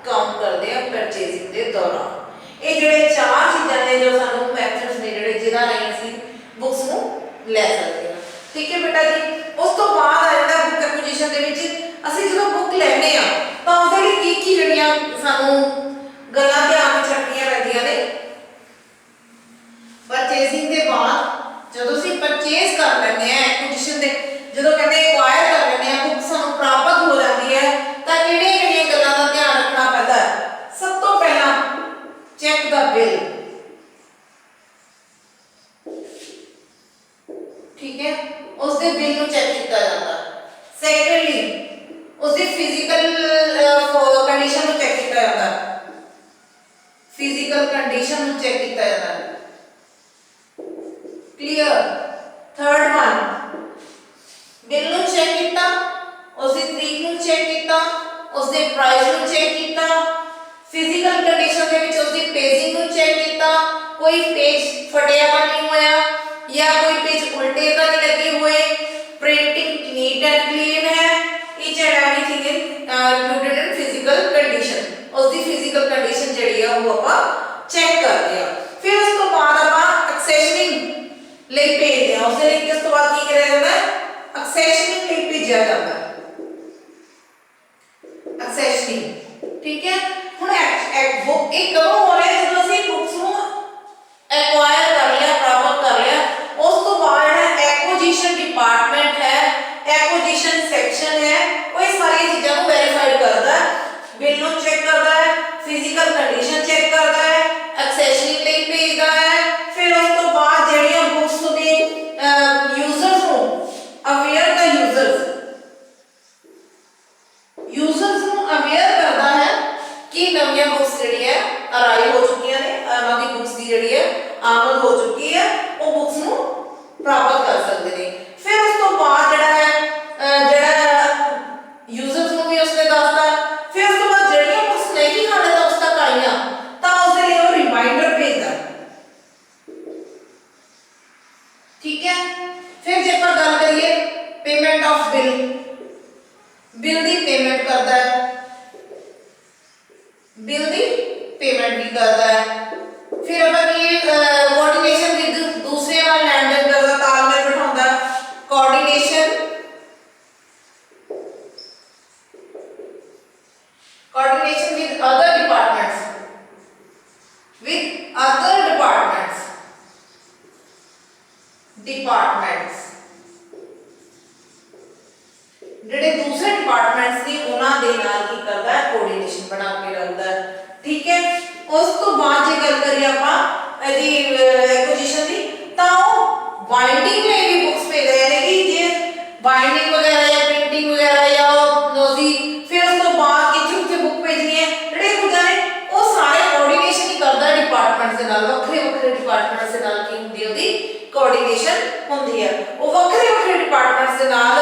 ਕਾਊਂਟ ਕਰਦੇ ਆ ਪਰਚੇਜ਼ਿੰਗ ਦੇ ਦੌਰਾਨ। ਇਹ ਜਿਹੜੇ ਚਾਰ ਚੀਜ਼ਾਂ ਨੇ ਜੋ ਸਾਨੂੰ ਮੈਥਡਸ ਨੇ ਜਿਹੜੇ ਜਿਹਨਾਂ ਰਾਹੀਂ ਅਸੀਂ ਬੁੱਕਸ ਨੂੰ ਲੈ ਸਕਦੇ ਹਾਂ। ਠੀਕ ਹੈ ਬੇਟਾ ਜੀ। ਉਸ ਤੋਂ ਬਾਅਦ ਆ ਜਾਂਦਾ ਬੁੱਕ ਐਕੁਜੀਸ਼ਨ ਦੇ ਵਿੱਚ ਅਸੀਂ ਜਦੋਂ ਬੁੱਕ ਲੈਂਦੇ ਆ ਤਾਂ ਉਹਦੇ ਲਈ ਕੀ ਜਿਹੜੀਆਂ ਸਾਨੂੰ ਗੱਲਾਂ ਧਿਆਨ ਵਿੱਚ ਰੱਖਣੀਆਂ ਪੈਂਦੀਆਂ ਨੇ। ਪਰਚੇਜ਼ਿੰਗ ਦੇ ਬਾਅਦ ਜਦੋਂ ਅਸੀਂ ਪਰਚੇਜ਼ ਕਰ ਲੈਂਦੇ ਆ, ਐਕੁਜੀਸ਼ਨ ਦੇ ਜਦੋਂ ਕਹਿੰਦੇ ਐਕਵਾਇਰ ਕਰ ਲੈਂਦੇ ਆ, ਬੁੱਕ ਸਾਨੂੰ ਪ੍ਰਾਪਤ ਹੋ ਜਾਂਦੀ ਹੈ, ਤਾਂ ਕਿਹੜੀਆਂ ਗੱਲਾਂ ਦਾ ਧਿਆਨ ਰੱਖਣਾ ਪੈਂਦਾ ਹੈ। ਸਭ ਤੋਂ ਪਹਿਲਾਂ ਚੈੱਕ ਦਾ ਬਿੱਲ, ਠੀਕ ਹੈ, ਉਸ ਦੇ ਬਿੱਲ ਨੂੰ ਚੈੱਕ ਕੀਤਾ ਜਾਂਦਾ। ਸੈਕੰਡਲੀ ਉਸ ਦੀ ਫਿਜ਼ੀਕਲ ਕੰਡੀਸ਼ਨ ਨੂੰ ਚੈੱਕ ਕੀਤਾ ਜਾਂਦਾ, ਫਿਜ਼ੀਕਲ ਕੰਡੀਸ਼ਨ ਨੂੰ ਚੈੱਕ ਕੀਤਾ ਜਾਂਦਾ। ਕਲੀਅਰ। ਥਰਡ ਵਨ, ਬਿੱਲ ਨੂੰ ਚੈੱਕ ਕੀਤਾ, ਉਸ ਦੀ ਤਰੀਕ ਨੂੰ ਚੈੱਕ ਕੀਤਾ, ਉਸ ਦੇ ਪ੍ਰਾਈਸ ਨੂੰ ਚੈੱਕ ਕੀਤਾ, ਫਿਜ਼ੀਕਲ ਕੰਡੀਸ਼ਨ ਦੇ ਵਿੱਚ ਉਸ ਦੀ ਪੇਜਿੰਗ ਨੂੰ ਚੈੱਕ ਕੀਤਾ, ਕੋਈ ਪੇਜ ਫਟਿਆ ਤਾਂ ਨਹੀਂ ਹੋਇਆ ਜਾਂ ਕੋਈ ਪੇਜ ਉਲਟੇ ਤਾਂ ਨਹੀਂ ਲੱਗੇ ਹੋਏ, ਪ੍ਰਿੰਟਿੰਗ ਨੀਟ ਐਂਡ ਕਲੀਨ ਹੈ, each and everything is included in physical condition। ਉਸ ਦੀ ਫਿਜ਼ੀਕਲ ਕੰਡੀਸ਼ਨ ਜਿਹੜੀ ਆ ਉਹ ਆਪਾਂ ਚੈੱਕ ਕਰਦੇ ਆ। ਫਿਰ ਉਸ ਤੋਂ ਬਾਅਦ ਆਪਾਂ ਐਕਸੈਸ਼ਨਿੰਗ ਲਈ ਭੇਜਦੇ ਆ। ਉਸ ਦੇ ਲਈ ਇਸ ਤੋਂ ਬਾਅਦ ਕੀ ਕਰਿਆ ਜਾਂਦਾ ਹੈ, ਐਕਸੈਸ਼ਨਿੰਗ ਲਈ ਭੇਜਿਆ ਜਾਂਦਾ ਹੈ, ਐਕਸੈਸ਼ਨਿੰਗ। ਠੀਕ ਹੈ। ਹੁਣ ਬੁੱਕ ਇਹ ਕਦੋਂ ਹੋ ਰਿਹਾ, ਜਦੋਂ ਅਸੀਂ ਬੁੱਕਸ ਨੂੰ ਐਕਵਾਇਰ ਕਰ ਲਿਆ, ਪ੍ਰਾਪਤ ਕਰ ਲਿਆ, ਉਸ ਤੋਂ ਬਾਅਦ ਜਿਹੜਾ ਐਕੁਜੀਸ਼ਨ ਡਿਪਾਰਟਮੈਂਟ ਹੈ, ਐਕੁਜੀਸ਼ਨ ਸੈਕਸ਼ਨ ਹੈ, ਉਹ ਇਹ ਸਾਰੀਆਂ ਚੀਜ਼ਾਂ ਨੂੰ ਵੈਰੀਫਾਈ ਕਰਦਾ ਹੈ, ਬਿੱਲ ਨੂੰ ਚੈੱਕ ਕਰਦਾ ਹੈ, ਫਿਜ਼ੀਕਲ ਕੰਡੀਸ਼ਨ ਚੈੱਕ ਕਰਦਾ ਹੈ, ਐਕਸੈਸ਼ਨਿੰਗ ਲਈ ਭੇਜਦਾ ਹੈ। ਫਿਰ ਉਸ ਤੋਂ ਬਾਅਦ ਜਿਹੜੀਆਂ ਬੁੱਕਸ ਦੇ ਯੂਜ਼ਰਸ ਨੂੰ ਅਵੇਅਰ ਦਾ ਯੂਜ਼ਰਸ ਨੂੰ ਅਵੇਅਰ ਕਰਦਾ ਹੈ ਕਿ ਨਵੀਆਂ ਬੁੱਕਸ ਜਿਹੜੀ ਹੈ ਅਰਾਈਵ बिल दी पेमेंट करता है, बिल दी पेमेंट भी करता है। फिर अपन ये कोऑर्डिनेशन विद दूसरे नाल लेन देन करदा, तालमेल बिठाउंदा, coordination with other departments, with other departments ਜਿਹੜੇ ਦੂਸਰੇ ਡਿਪਾਰਟਮੈਂਟਸ ਨੇ ਉਹਨਾਂ ਦੇ ਨਾਲ ਕੀ ਕਰਦਾ ਹੈ, ਕੋਆਰਡੀਨੇਸ਼ਨ ਬਣਾ ਕੇ ਰੱਖਦਾ ਹੈ। ਠੀਕ ਹੈ, ਉਸ ਤੋਂ ਬਾਅਦ ਜੇ ਗੱਲ ਕਰੀਏ ਆਪਾਂ ਇਹਦੀ ਐਕੁਜੀਸ਼ਨ ਦੀ, ਤਾਂ ਉਹ ਬਾਈਂਡਿੰਗ ਲਈ ਵੀ ਬੁੱਕਸ ਭੇਜਦੇ ਯਾਨੀ ਕਿ ਜੇ ਬਾਈਂਡਿੰਗ ਵਗੈਰਾ ਜਾਂ ਪ੍ਰਿੰਟਿੰਗ ਵਗੈਰਾ ਜਾਂ ਨੋਜ਼ੀ, ਫਿਰ ਉਸ ਤੋਂ ਬਾਅਦ ਕਿੱਥੇ ਬੁੱਕ ਭੇਜਣੀ ਹੈ, ਜਿਹੜੇ ਕੁਝਾਂ ਨੇ ਉਹ ਸਾਰੇ ਕੋਆਰਡੀਨੇਸ਼ਨ ਹੀ ਕਰਦਾ ਡਿਪਾਰਟਮੈਂਟਸ ਦੇ ਨਾਲ। ਵੱਖਰੇ ਵੱਖਰੇ ਡਿਪਾਰਟਮੈਂਟਸ ਦੇ ਨਾਲ ਕੀ ਹੁੰਦੀ ਹੈ, ਉਹਦੀ ਕੋਆਰਡੀਨੇਸ਼ਨ ਹੁੰਦੀ ਹੈ। ਉਹ ਵੱਖਰੇ ਵੱਖਰੇ ਡਿਪਾਰਟਮੈਂਟਸ ਦੇ ਨਾਲ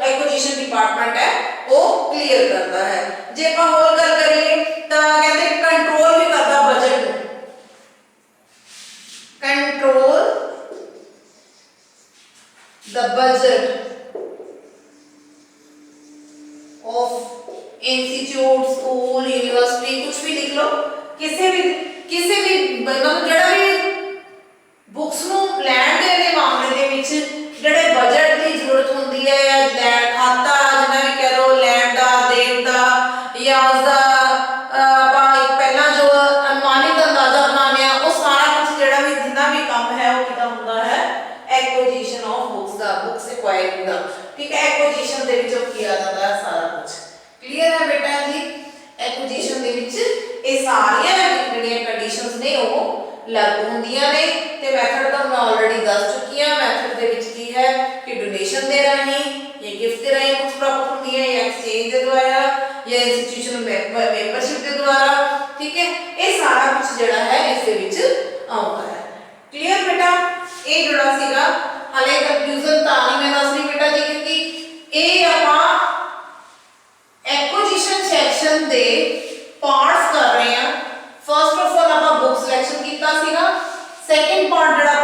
एक्विजिशन डिपार्टमेंट है वो क्लियर करता है। जे ਆਪਾਂ ਹੋਰ ਗੱਲ ਕਰੀਏ ਤਾਂ ਕਹਿੰਦੇ ਕੰਟਰੋਲ ਵੀ ਕਰਦਾ ਬਜਟ ਨੂੰ, control the budget of institute, school, university, कुछ भी लिख लो, किसी भी मतलब ਜਿਹੜਾ ਵੀ बुक्स ਨੂੰ ਲੈਣ ਦੇਣ ਦੇ ਮਾਮਲੇ ਦੇ ਵਿੱਚ ਜਿਹੜੇ ਬਜਟ ਦੀ ਜ਼ਰੂਰਤ ਹੁੰਦੀ ਹੈ ਜਾਂ खाता जिन्ना भी कह लो लैंड का, देन का या उसका पहला जो अनुमानित अंदाजा बनाने वो सारा कुछ जो भी जिन्ना भी काम है वो कितना होता है, एक्विजिशन ऑफ बुक्स का, बुक्स एक्वायरिंग का। ठीक है, एक्विजिशन दे विच किया जाता है सारा कुछ। क्लियर है बेटा जी? एक्विजिशन दे विच ये सारियां ਜਿਹੜੀਆਂ ਕੰਡੀशंस ने वो लागू ਹੁੰਦੀਆਂ ਨੇ ਤੇ ਮੈਥਡ ਤਾਂ ਮੈਂ ਆਲਰੇਡੀ ਦੱਸ ਚੁੱਕੀ ਹਾਂ। ਮੈਥਡ ਦੇ ਵਿੱਚ ਕੀ ਹੈ ਕਿ ਡੋਨੇਸ਼ਨ ਦੇ ਰਾਹੀਂ या गिफ्ट के राही बुक्स प्राप्त होती है या एक्सचेंज के द्वारा या इंस्टीट्यूशनल मेंबरशिप के द्वारा। ठीक है, ये सारा कुछ जड़ा है इस दे विच आउंदा है। क्लियर बेटा? ये जड़ा सीगा हाले कंफ्यूजन ਤਾਂ ਨਹੀਂ मैं दस रही बेटा जी, क्योंकि ये ਆਪਾਂ एक्विजिशन सैक्शन दे पार्ट्स कर रहे हैं। फर्स्ट ऑफ ऑल ਆਪਾਂ बुक सिलेक्शन ਕੀਤਾ ਸੀਗਾ, सेकंड पार्ट जड़ा